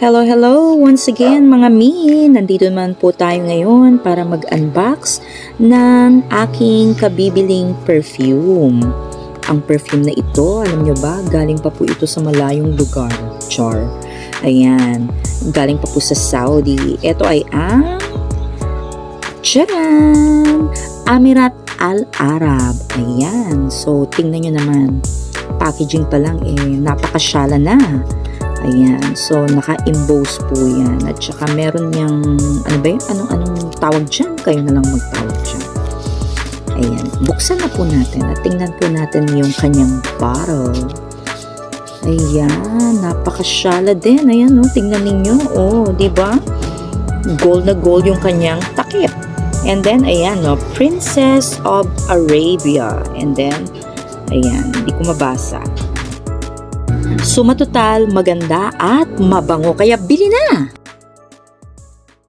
Hello, hello! Once again mga mi! Nandito naman po tayo ngayon para mag-unbox ng aking kabibiling perfume. Ang perfume na ito, alam nyo ba, galing pa po ito sa malayong lugar. Char. Ayan. Galing pa po sa Saudi. Ito ay ang Charan! Amirat Al Arab. Ayan. So, tingnan nyo naman. Packaging pa lang napakasyala na. Ayan. So, naka-emboss po yan. At saka meron niyang, ano ba yun? Anong tawag dyan? Kayo na lang magtawag dyan. Ayan. Buksan na po natin at tingnan po natin yung kanyang bottle. Ayan. Napakasyala din. Ayan, no? Tingnan ninyo. Oh, di ba? Gold na gold yung kanyang takip. And then, ayan, no? Princess of Arabia. And then, ayan. Hindi ko mabasa. So, matotal, maganda at mabango. Kaya bili na!